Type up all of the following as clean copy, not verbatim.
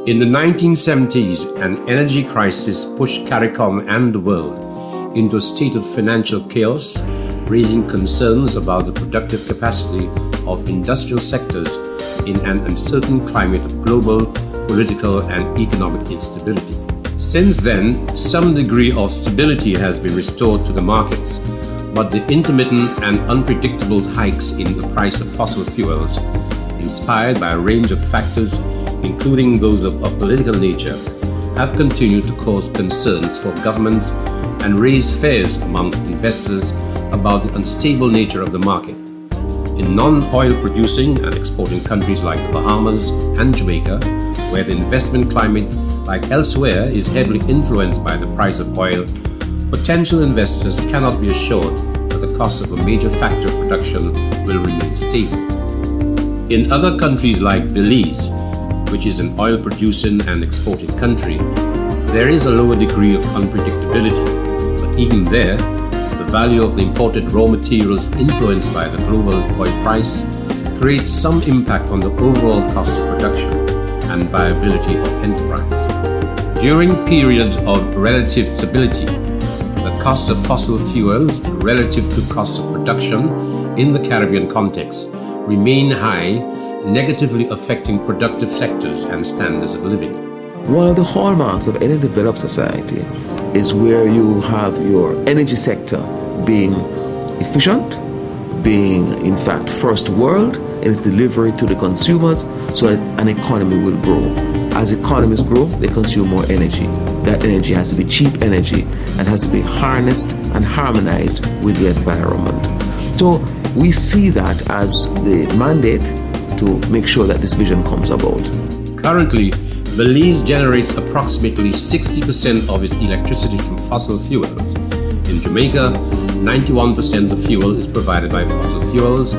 In the 1970s, an energy crisis pushed CARICOM and the world into a state of financial chaos, raising concerns about the productive capacity of industrial sectors in an uncertain climate of global, political, and economic instability. Since then, some degree of stability has been restored to the markets, but the intermittent and unpredictable hikes in the price of fossil fuels, inspired by a range of factors, including those of a political nature, have continued to cause concerns for governments and raise fears amongst investors about the unstable nature of the market. In non-oil producing and exporting countries like the Bahamas and Jamaica, where the investment climate, like elsewhere, is heavily influenced by the price of oil, potential investors cannot be assured that the cost of a major factor of production will remain stable. In other countries like Belize, which is an oil-producing and exporting country, there is a lower degree of unpredictability, but even there, the value of the imported raw materials influenced by the global oil price creates some impact on the overall cost of production and viability of enterprise. During periods of relative stability, the cost of fossil fuels relative to cost of production in the Caribbean context remain high, negatively affecting productive sectors and standards of living. One of the hallmarks of any developed society is where you have your energy sector being efficient, being in fact first world in its delivery to the consumers, so that an economy will grow. As economies grow, they consume more energy. That energy has to be cheap energy and has to be harnessed and harmonized with the environment. So we see that as the mandate to make sure that this vision comes about. Currently, Belize generates approximately 60% of its electricity from fossil fuels. In Jamaica, 91% of the fuel is provided by fossil fuels,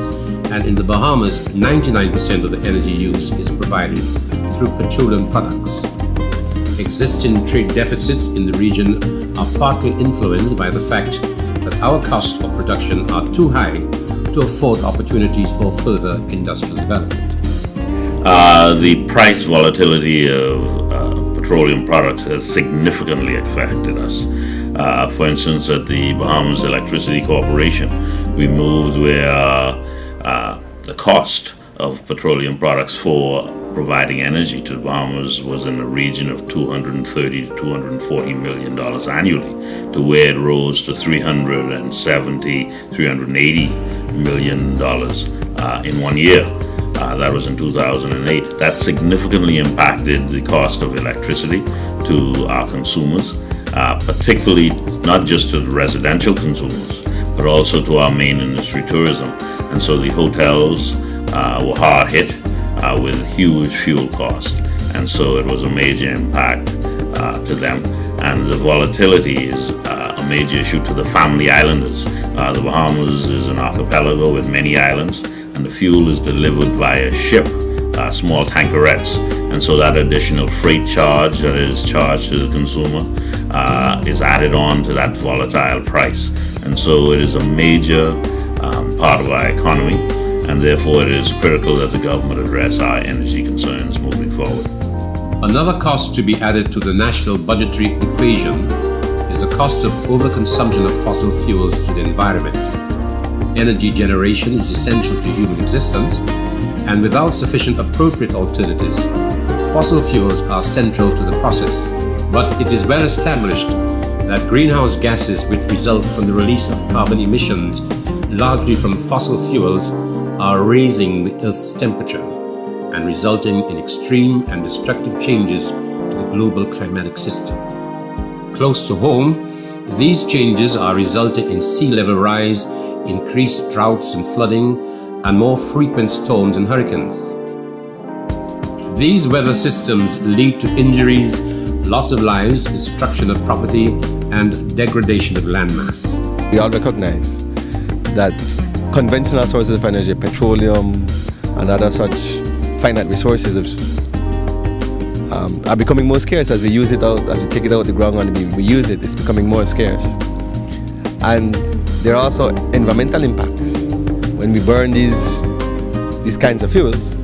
and in the Bahamas, 99% of the energy used is provided through petroleum products. Existing trade deficits in the region are partly influenced by the fact that our costs of production are too high to afford opportunities for further industrial development. The price volatility of petroleum products has significantly affected us. For instance, at the Bahamas Electricity Corporation, we moved where the cost of petroleum products for providing energy to the Bahamas was in the region of $230 to $240 million annually, to where it rose to $370, $380 million in 1 year. That was in 2008. That significantly impacted the cost of electricity to our consumers, particularly not just to the residential consumers, but also to our main industry, tourism. And so the hotels were hard hit with huge fuel costs. And so it was a major impact to them. And the volatility is a major issue to the family islanders. The Bahamas is an archipelago with many islands, and the fuel is delivered via ship, small tankerettes. And so that additional freight charge that is charged to the consumer is added on to that volatile price. And so it is a major part of our economy, and therefore it is critical that the government address our energy concerns moving forward. Another cost to be added to the national budgetary equation is the cost of overconsumption of fossil fuels to the environment. Energy generation is essential to human existence, and without sufficient appropriate alternatives, fossil fuels are central to the process. But it is well established that greenhouse gases which result from the release of carbon emissions, largely from fossil fuels, are raising the Earth's temperature and resulting in extreme and destructive changes to the global climatic system. Close to home, these changes are resulting in sea level rise, increased droughts and flooding, and more frequent storms and hurricanes. These weather systems lead to injuries, loss of lives, destruction of property, and degradation of landmass. We all recognize that conventional sources of energy, petroleum and other such finite resources are becoming more scarce as we use it out, as we take it out of the ground and we use it. It's becoming more scarce. And there are also environmental impacts. When we burn these kinds of fuels,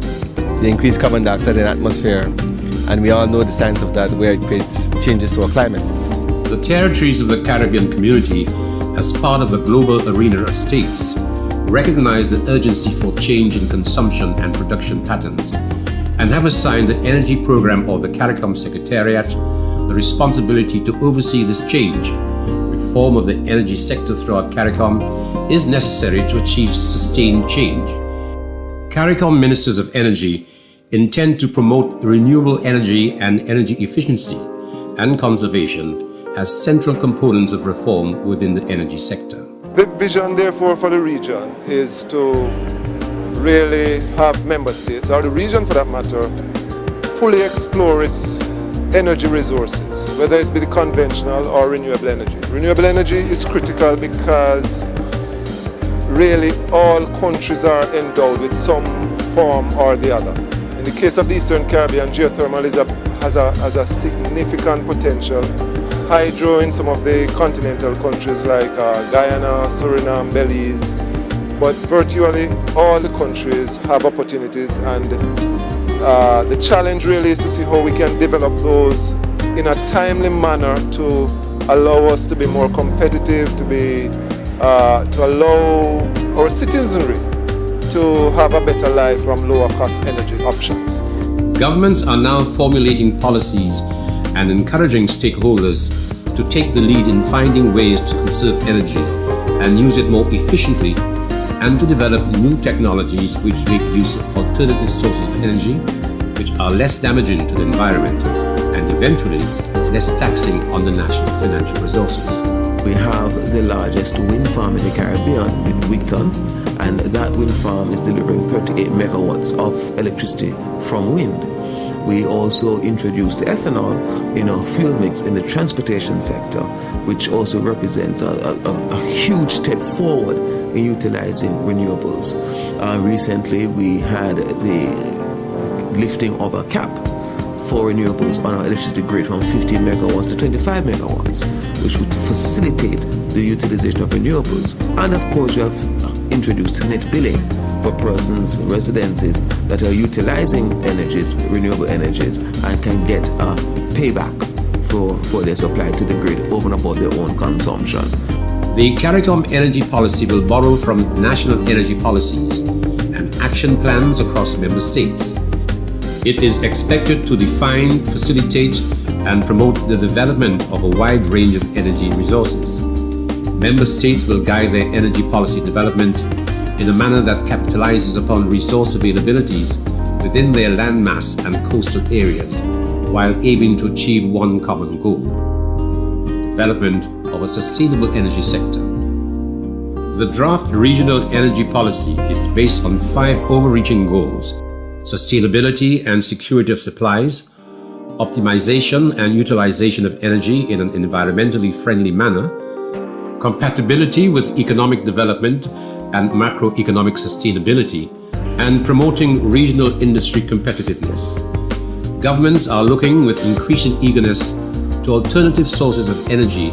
the increased carbon dioxide in the atmosphere And we all know the science of that, where it creates changes to our climate. The territories of the Caribbean community, as part of the global arena of states, recognize the urgency for change in consumption and production patterns, and have assigned the Energy Program of the CARICOM Secretariat the responsibility to oversee this change. Reform of the energy sector throughout CARICOM is necessary to achieve sustained change. CARICOM Ministers of Energy intend to promote renewable energy and energy efficiency and conservation as central components of reform within the energy sector. The vision, therefore, for the region is to really have member states, or the region for that matter, fully explore its energy resources, whether it be the conventional or renewable energy. Renewable energy is critical because really all countries are endowed with some form or the other. In the case of the Eastern Caribbean, geothermal has a significant potential. Hydro in some of the continental countries like Guyana, Suriname, Belize, but virtually all the countries have opportunities, and the challenge really is to see how we can develop those in a timely manner to allow us to be more competitive, to allow our citizenry to have a better life from lower cost energy options. Governments are now formulating policies and encouraging stakeholders to take the lead in finding ways to conserve energy and use it more efficiently, and to develop new technologies which make use of alternative sources of energy which are less damaging to the environment and eventually less taxing on the national financial resources. We have the largest wind farm in the Caribbean in Wigton, and that wind farm is delivering 38 megawatts of electricity from wind. We also introduced ethanol in our fuel mix in the transportation sector, which also represents a huge step forward in utilizing renewables. Recently, we had the lifting of a cap for renewables on our electricity grid from 15 megawatts to 25 megawatts, which would facilitate the utilization of renewables. And of course, we have introduced net billing for persons, residences that are utilizing energies, renewable energies, and can get a payback for their supply to the grid over and above their own consumption. The CARICOM energy policy will borrow from national energy policies and action plans across member states. It is expected to define, facilitate, and promote the development of a wide range of energy resources. Member states will guide their energy policy development in a manner that capitalizes upon resource availabilities within their landmass and coastal areas, while aiming to achieve one common goal: development of a sustainable energy sector. The draft regional energy policy is based on 5 overreaching goals: sustainability and security of supplies, optimization and utilization of energy in an environmentally friendly manner, compatibility with economic development and macroeconomic sustainability, and promoting regional industry competitiveness. Governments are looking with increasing eagerness to alternative sources of energy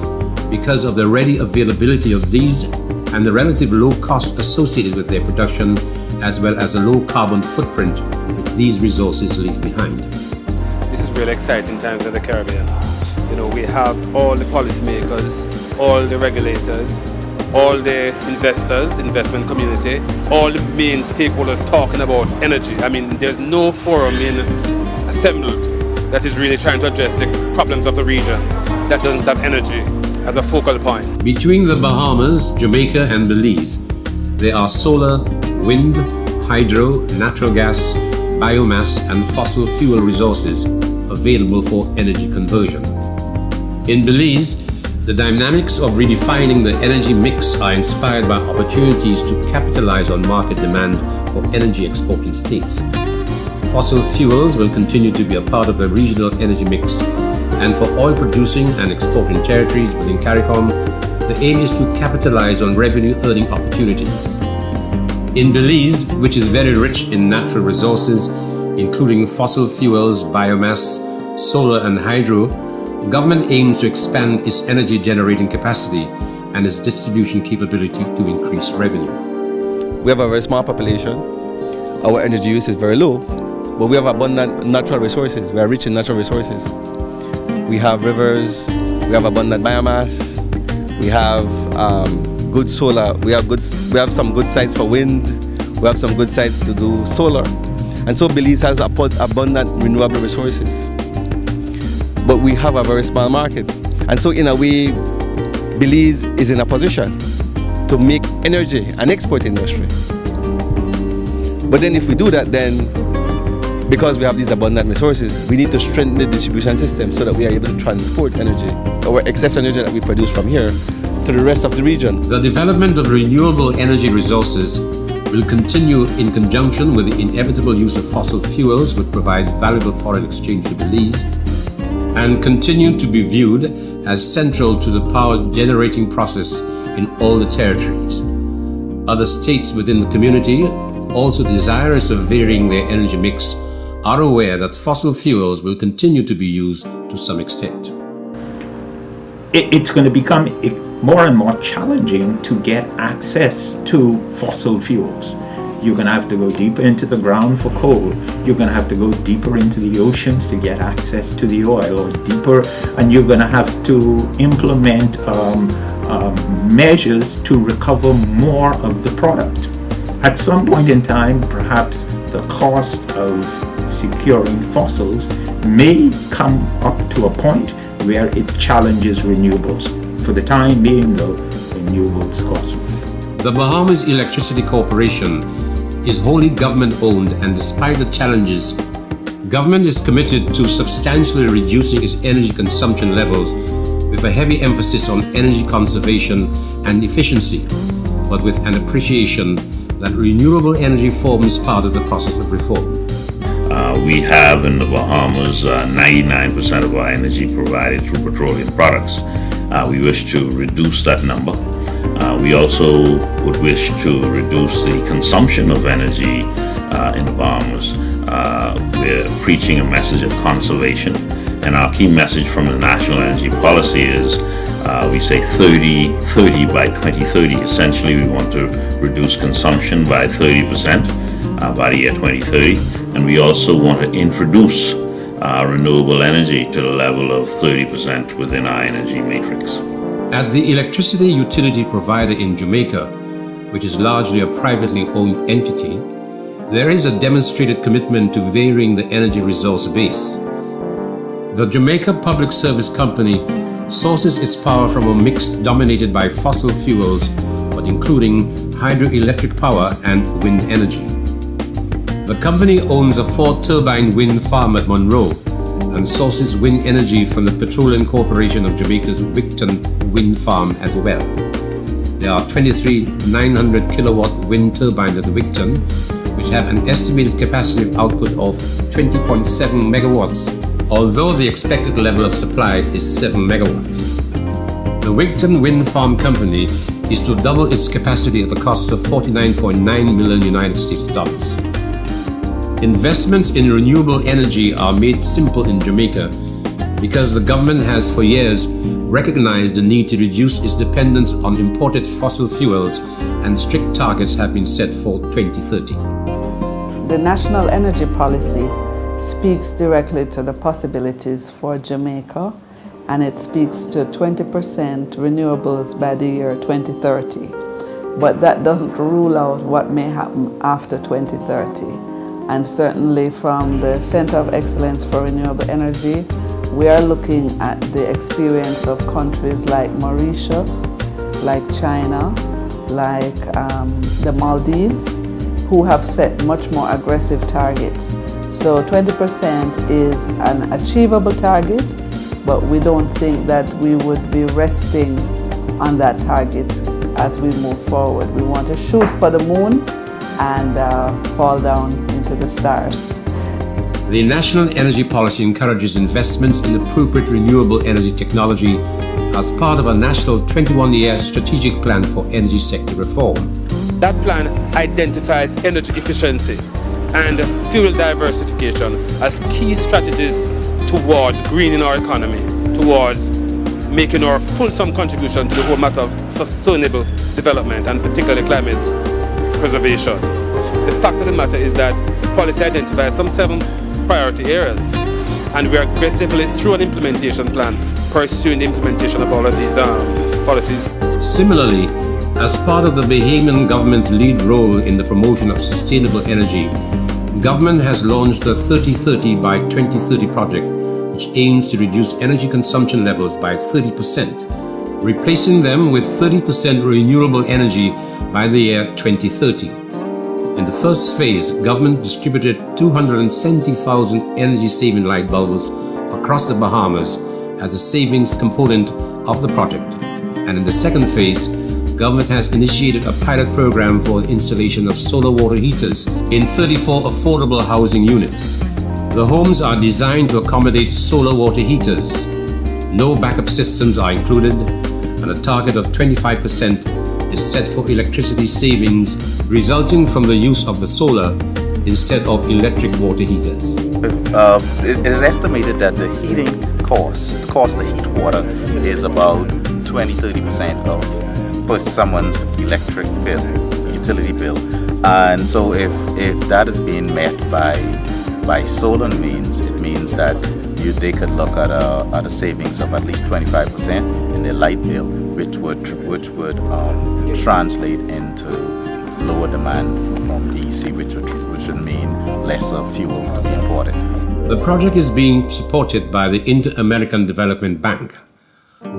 because of the ready availability of these and the relative low cost associated with their production, as well as the low carbon footprint which these resources leave behind. This is really exciting times in the Caribbean. You know, we have all the policymakers, all the regulators, all the investors, the investment community, all the main stakeholders talking about energy. I mean, there's no forum assembled that is really trying to address the problems of the region that doesn't have energy as a focal point. Between the Bahamas, Jamaica, and Belize, there are solar, wind, hydro, natural gas, biomass, and fossil fuel resources available for energy conversion. In Belize, the dynamics of redefining the energy mix are inspired by opportunities to capitalize on market demand for energy exporting states. Fossil fuels will continue to be a part of the regional energy mix, and for oil producing and exporting territories within CARICOM, the aim is to capitalize on revenue earning opportunities. In Belize, which is very rich in natural resources, including fossil fuels, biomass, solar, and hydro, government aims to expand its energy generating capacity and its distribution capability to increase revenue. We have a very small population. Our energy use is very low, but we have abundant natural resources. We are rich in natural resources. We have rivers, we have abundant biomass, we have good solar, we have some good sites for wind, we have some good sites to do solar. And so Belize has abundant renewable resources. But we have a very small market. And so in a way, Belize is in a position to make energy an export industry. But then if we do that, then because we have these abundant resources, we need to strengthen the distribution system so that we are able to transport energy, our excess energy that we produce from here, to the rest of the region. The development of renewable energy resources will continue in conjunction with the inevitable use of fossil fuels, which provide valuable foreign exchange to Belize, and continue to be viewed as central to the power generating process in all the territories. Other states within the community, also desirous of varying their energy mix, are aware that fossil fuels will continue to be used to some extent. It's going to become more and more challenging to get access to fossil fuels. You're going to have to go deeper into the ground for coal. You're going to have to go deeper into the oceans to get access to the oil, or deeper, and you're going to have to implement measures to recover more of the product. At some point in time, perhaps the cost of securing fossils may come up to a point where it challenges renewables. For the time being, though, renewables cost. The Bahamas Electricity Corporation is wholly government-owned, and despite the challenges, government is committed to substantially reducing its energy consumption levels with a heavy emphasis on energy conservation and efficiency, but with an appreciation that renewable energy forms part of the process of reform. We have in the Bahamas 99% of our energy provided through petroleum products. We wish to reduce that number. We also would wish to reduce the consumption of energy in the Bahamas. We're preaching a message of conservation, and our key message from the National Energy Policy is we say 30 by 2030. Essentially, we want to reduce consumption by 30% by the year 2030, and we also want to introduce renewable energy to the level of 30% within our energy matrix. At the electricity utility provider in Jamaica, which is largely a privately owned entity, there is a demonstrated commitment to varying the energy resource base. The Jamaica Public Service Company sources its power from a mix dominated by fossil fuels, but including hydroelectric power and wind energy. The company owns a 4-turbine wind farm at Monroe and sources wind energy from the Petroleum Corporation of Jamaica's Wigton wind farm as well. There are 23 900 kilowatt wind turbines at the Wigton, which have an estimated capacity of output of 20.7 megawatts, although the expected level of supply is 7 megawatts. The Wigton Wind Farm Company is to double its capacity at the cost of $49.9 million United States dollars. Investments in renewable energy are made simple in Jamaica because the government has for years recognized the need to reduce its dependence on imported fossil fuels, and strict targets have been set for 2030. The National Energy Policy speaks directly to the possibilities for Jamaica, and it speaks to 20% renewables by the year 2030. But that doesn't rule out what may happen after 2030. And certainly from the Center of Excellence for Renewable Energy, we are looking at the experience of countries like Mauritius, like China, like the Maldives, who have set much more aggressive targets. So 20% is an achievable target, but we don't think that we would be resting on that target as we move forward. We want to shoot for the moon and fall down into the stars. The National Energy Policy encourages investments in appropriate renewable energy technology as part of a national 21-year strategic plan for energy sector reform. That plan identifies energy efficiency and fuel diversification as key strategies towards greening our economy, towards making our fulsome contribution to the whole matter of sustainable development and particularly climate preservation. The fact of the matter is that policy identifies some 7 priority areas, and we are aggressively, through an implementation plan, pursuing the implementation of all of these policies. Similarly, as part of the Bahamian government's lead role in the promotion of sustainable energy, government has launched the 30-30 by 2030 project, which aims to reduce energy consumption levels by 30%, replacing them with 30% renewable energy by the year 2030. In the first phase, government distributed 270,000 energy-saving light bulbs across the Bahamas as a savings component of the project. And in the second phase, government has initiated a pilot program for the installation of solar water heaters in 34 affordable housing units. The homes are designed to accommodate solar water heaters. No backup systems are included, and a target of 25% is set for electricity savings resulting from the use of the solar instead of electric water heaters. It is estimated that the heating cost, the cost to heat water, is about 20-30% of someone's electric bill, utility bill. And so if that is being met by solar means, it means that they could look at a savings of at least 25% in their light bill, which would translate into lower demand from DC, which would mean lesser fuel to be imported. The project is being supported by the Inter-American Development Bank.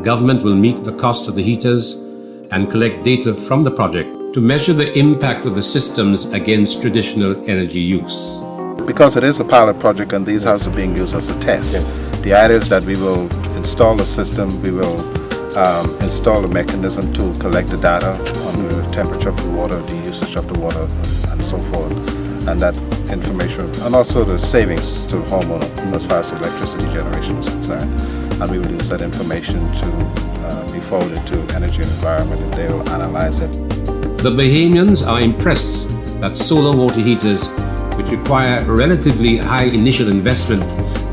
Government will meet the cost of the heaters and collect data from the project to measure the impact of the systems against traditional energy use. Because it is a pilot project and these houses are being used as a test, yes. The idea is that we will install a system, we will install a mechanism to collect the data on the temperature of the water, the usage of the water, and so forth. And that information, and also the savings to the homeowner as far as electricity generation is concerned. And we will use that information to be forwarded to Energy and Environment, and they will analyze it. The Bahamians are impressed that solar water heaters, which require relatively high initial investment,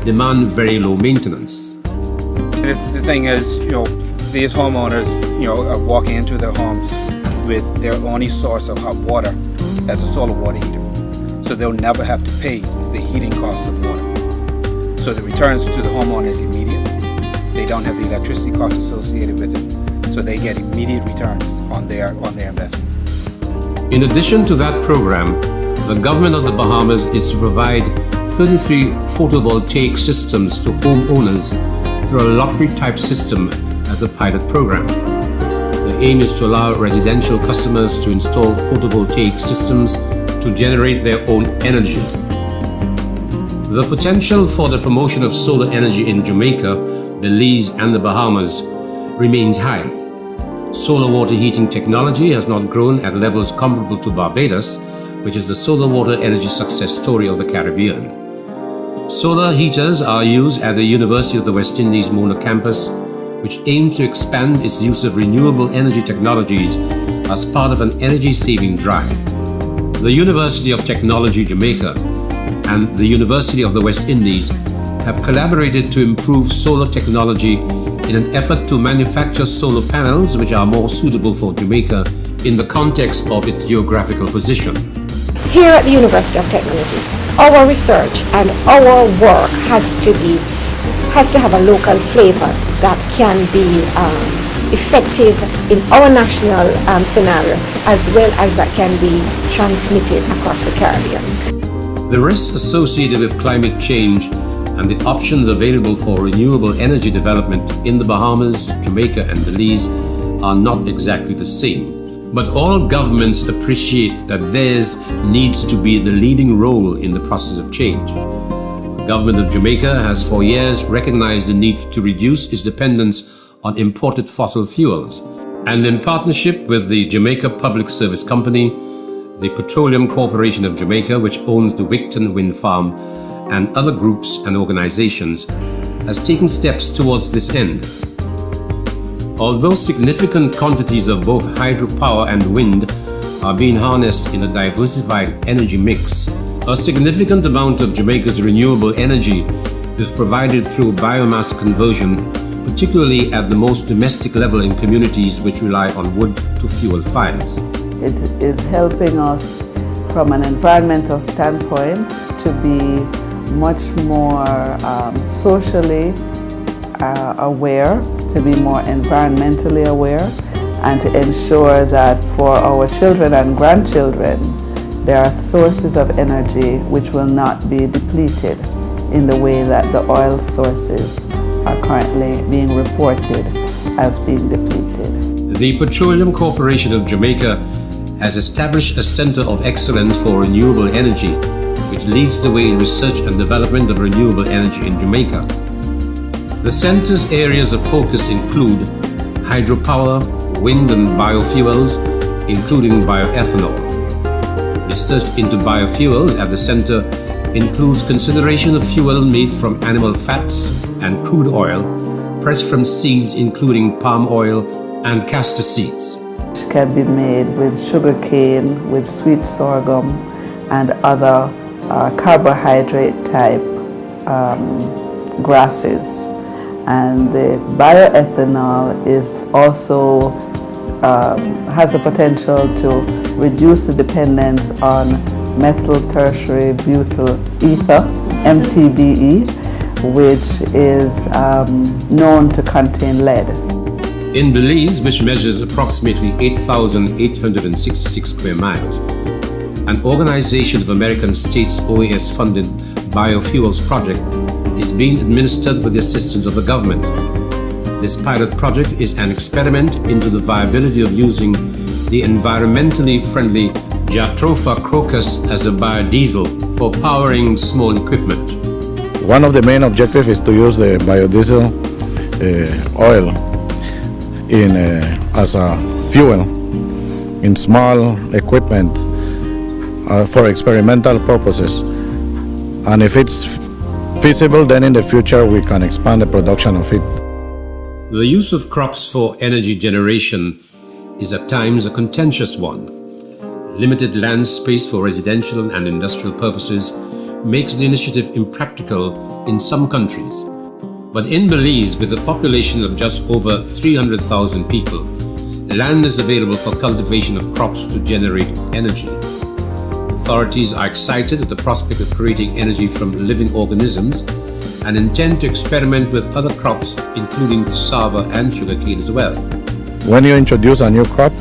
demand very low maintenance. The thing is, these homeowners, are walking into their homes with their only source of hot water as a solar water heater. So they'll never have to pay the heating costs of water. So the returns to the homeowner is immediate. They don't have the electricity costs associated with it. So they get immediate returns on their investment. In addition to that program, the government of the Bahamas is to provide 33 photovoltaic systems to homeowners through a lottery-type system as a pilot program. The aim is to allow residential customers to install photovoltaic systems to generate their own energy. The potential for the promotion of solar energy in Jamaica, Belize, and the Bahamas remains high. Solar water heating technology has not grown at levels comparable to Barbados, which is the solar water energy success story of the Caribbean. Solar heaters are used at the University of the West Indies Mona campus, which aims to expand its use of renewable energy technologies as part of an energy-saving drive. The University of Technology Jamaica and the University of the West Indies have collaborated to improve solar technology in an effort to manufacture solar panels which are more suitable for Jamaica in the context of its geographical position. Here at the University of Technology, our research and our work has to have a local flavor that can be effective in our national scenario, as well as that can be transmitted across the Caribbean. The risks associated with climate change and the options available for renewable energy development in the Bahamas, Jamaica, and Belize are not exactly the same. But all governments appreciate that theirs needs to be the leading role in the process of change. The government of Jamaica has for years recognized the need to reduce its dependence on imported fossil fuels, and in partnership with the Jamaica Public Service Company, the Petroleum Corporation of Jamaica, which owns the Wigton Wind Farm, and other groups and organizations, has taken steps towards this end. Although significant quantities of both hydropower and wind are being harnessed in a diversified energy mix, a significant amount of Jamaica's renewable energy is provided through biomass conversion, particularly at the most domestic level in communities which rely on wood to fuel fires. It is helping us from an environmental standpoint, to be much more socially aware, to be more environmentally aware, and to ensure that for our children and grandchildren, there are sources of energy which will not be depleted in the way that the oil sources are currently being reported as being depleted. The Petroleum Corporation of Jamaica has established a Center of Excellence for Renewable Energy, which leads the way in research and development of renewable energy in Jamaica. The center's areas of focus include hydropower, wind and biofuels, including bioethanol. Research into biofuel at the center includes consideration of fuel made from animal fats and crude oil, pressed from seeds including palm oil and castor seeds. Which can be made with sugar cane, with sweet sorghum, and other carbohydrate type grasses. And the bioethanol is also has the potential to reduce the dependence on methyl tertiary butyl ether, MTBE, which is known to contain lead. In Belize, which measures approximately 8,866 square miles, an Organization of American States OAS-funded biofuels project is being administered with the assistance of the government. This pilot project is an experiment into the viability of using the environmentally friendly Jatropha crocus as a biodiesel for powering small equipment. One of the main objectives is to use the biodiesel oil as a fuel in small equipment for experimental purposes. And if it's feasible, then in the future we can expand the production of it. The use of crops for energy generation is at times a contentious one. Limited land space for residential and industrial purposes makes the initiative impractical in some countries. But in Belize, with a population of just over 300,000 people, land is available for cultivation of crops to generate energy. Authorities are excited at the prospect of creating energy from living organisms and intend to experiment with other crops, including cassava and sugarcane as well. When you introduce a new crop,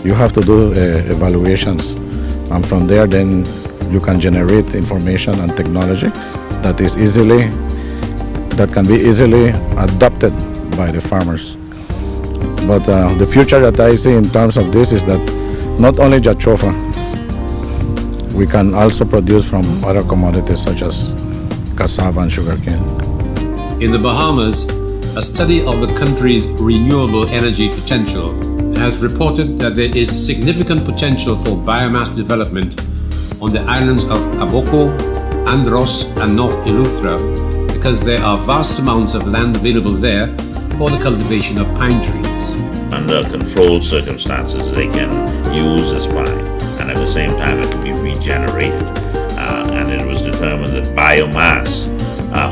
you have to do evaluations, and from there then you can generate information and technology that can be easily adopted by the farmers. But the future that I see in terms of this is that not only jatropha, we can also produce from other commodities such as cassava and sugarcane. In the Bahamas, a study of the country's renewable energy potential has reported that there is significant potential for biomass development on the islands of Abaco, Andros, and North Eleuthera because there are vast amounts of land available there for the cultivation of pine trees. Under controlled circumstances, they can use this pine, and at the same time it can be regenerated. And it was determined that biomass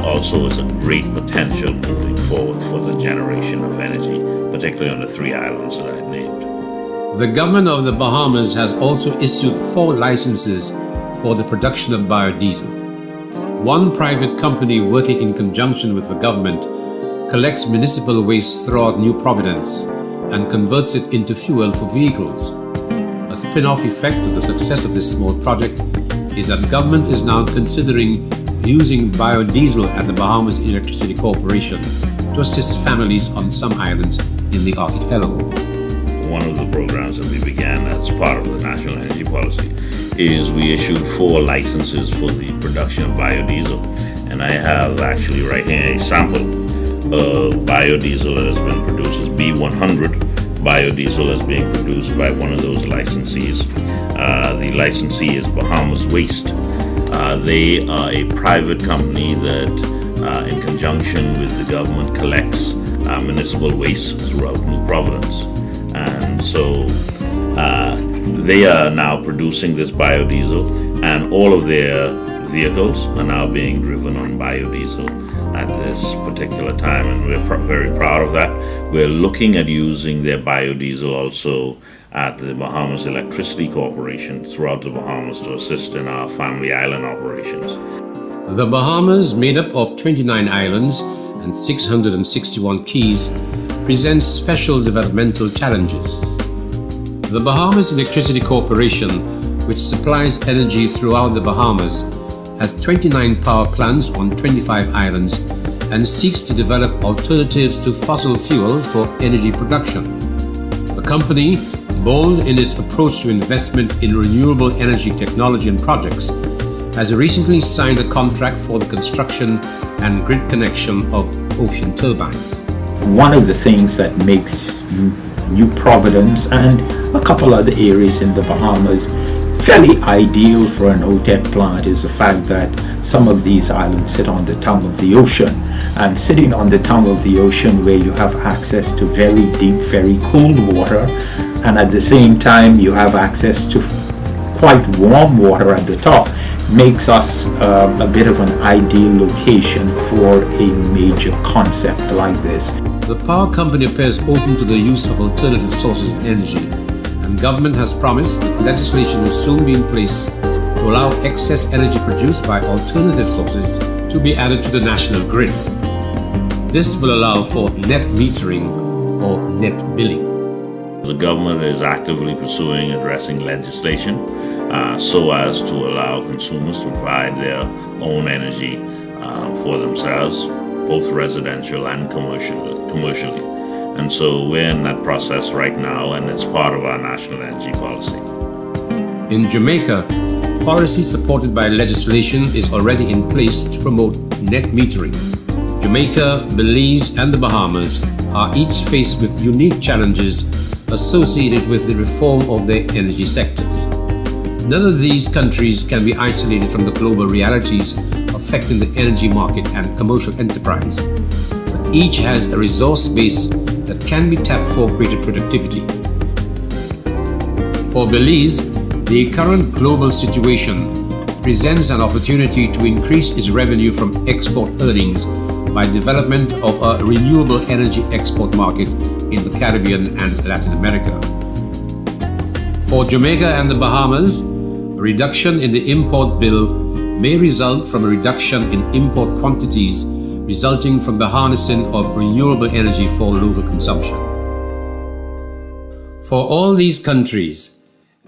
also is a great potential moving forward for the generation of energy, particularly on the 3 islands that I've named. The government of the Bahamas has also issued 4 licenses for the production of biodiesel. One private company working in conjunction with the government collects municipal waste throughout New Providence and converts it into fuel for vehicles. A spin-off effect of the success of this small project is that government is now considering using biodiesel at the Bahamas Electricity Corporation to assist families on some islands in the archipelago. One of the programs that we began as part of the National Energy Policy is we issued 4 licenses for the production of biodiesel. And I have actually right here a sample of biodiesel that has been produced as B100. Biodiesel is being produced by one of those licensees. The licensee is Bahamas Waste. They are a private company that, in conjunction with the government, collects municipal waste throughout New Providence. And so they are now producing this biodiesel, and all of their vehicles are now being driven on biodiesel at this particular time, and we're very proud of that. We're looking at using their biodiesel also at the Bahamas Electricity Corporation throughout the Bahamas to assist in our family island operations. The Bahamas, made up of 29 islands and 661 keys, presents special developmental challenges. The Bahamas Electricity Corporation, which supplies energy throughout the Bahamas, has 29 power plants on 25 islands and seeks to develop alternatives to fossil fuel for energy production. The company, bold in its approach to investment in renewable energy technology and projects, has recently signed a contract for the construction and grid connection of ocean turbines. One of the things that makes New Providence and a couple other areas in the Bahamas fairly ideal for an OTEC plant is the fact that some of these islands sit on the tongue of the ocean, and sitting on the tongue of the ocean where you have access to very deep, very cold water, and at the same time you have access to quite warm water at the top, makes us a bit of an ideal location for a major concept like this. The power company appears open to the use of alternative sources of energy, and government has promised that legislation will soon be in place to allow excess energy produced by alternative sources to be added to the national grid. This will allow for net metering or net billing. The government is actively pursuing addressing legislation so as to allow consumers to provide their own energy for themselves, both residential and commercially. And so we're in that process right now, and it's part of our national energy policy. In Jamaica, policy supported by legislation is already in place to promote net metering. Jamaica, Belize, and the Bahamas are each faced with unique challenges associated with the reform of their energy sectors. None of these countries can be isolated from the global realities affecting the energy market and commercial enterprise, but each has a resource base that can be tapped for greater productivity. For Belize, the current global situation presents an opportunity to increase its revenue from export earnings by development of a renewable energy export market in the Caribbean and Latin America. For Jamaica and the Bahamas, a reduction in the import bill may result from a reduction in import quantities resulting from the harnessing of renewable energy for local consumption. For all these countries,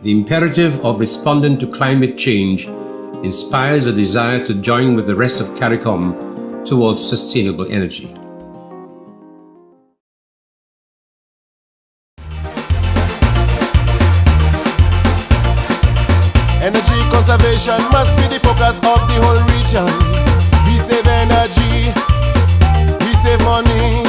the imperative of responding to climate change inspires a desire to join with the rest of CARICOM towards sustainable energy. Energy conservation must be the focus of the whole region. We save energy, we save money,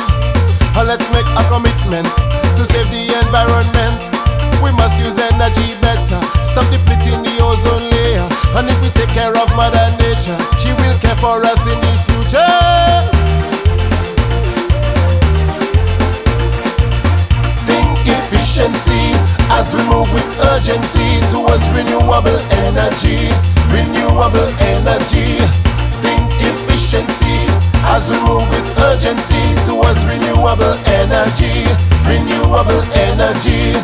and let's make a commitment to save the environment. We must use energy better, stop depleting the ozone layer, and if we take care of Mother Nature, she will care for us in the future. Think efficiency as we move with urgency towards renewable energy. Renewable energy. Think efficiency as we move with urgency towards renewable energy. Renewable energy.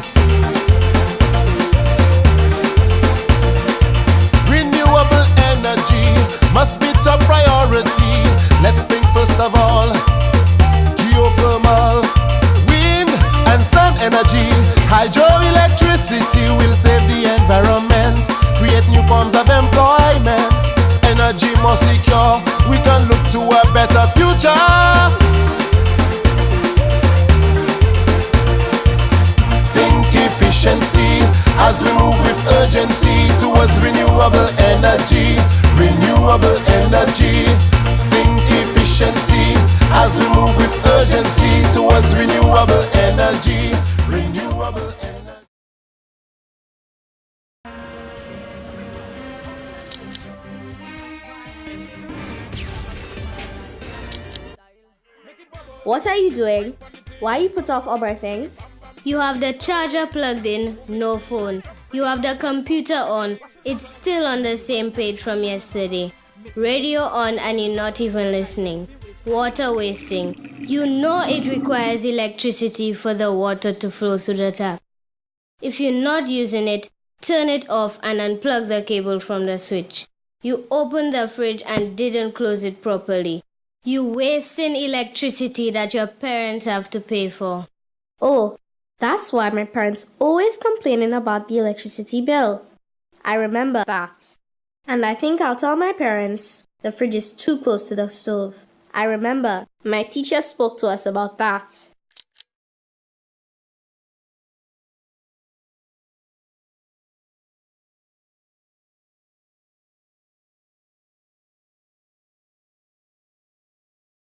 Renewable energy must be top priority. Let's think first of all geothermal, wind and sun energy. Hydroelectricity will save the environment, create new forms of employment. Energy more secure, we can look to a better future. Think efficiency as we move with urgency towards renewable energy. Renewable energy. Think efficiency as we move with urgency towards renewable energy. Renewable energy. What are you doing? Why you put off all my things? You have the charger plugged in, no phone. You have the computer on, it's still on the same page from yesterday. Radio on and you're not even listening. Water wasting. You know it requires electricity for the water to flow through the tap. If you're not using it, turn it off and unplug the cable from the switch. You opened the fridge and didn't close it properly. You wasting electricity that your parents have to pay for. Oh, that's why my parents always complaining about the electricity bill. I remember that. And I think I'll tell my parents the fridge is too close to the stove. I remember my teacher spoke to us about that.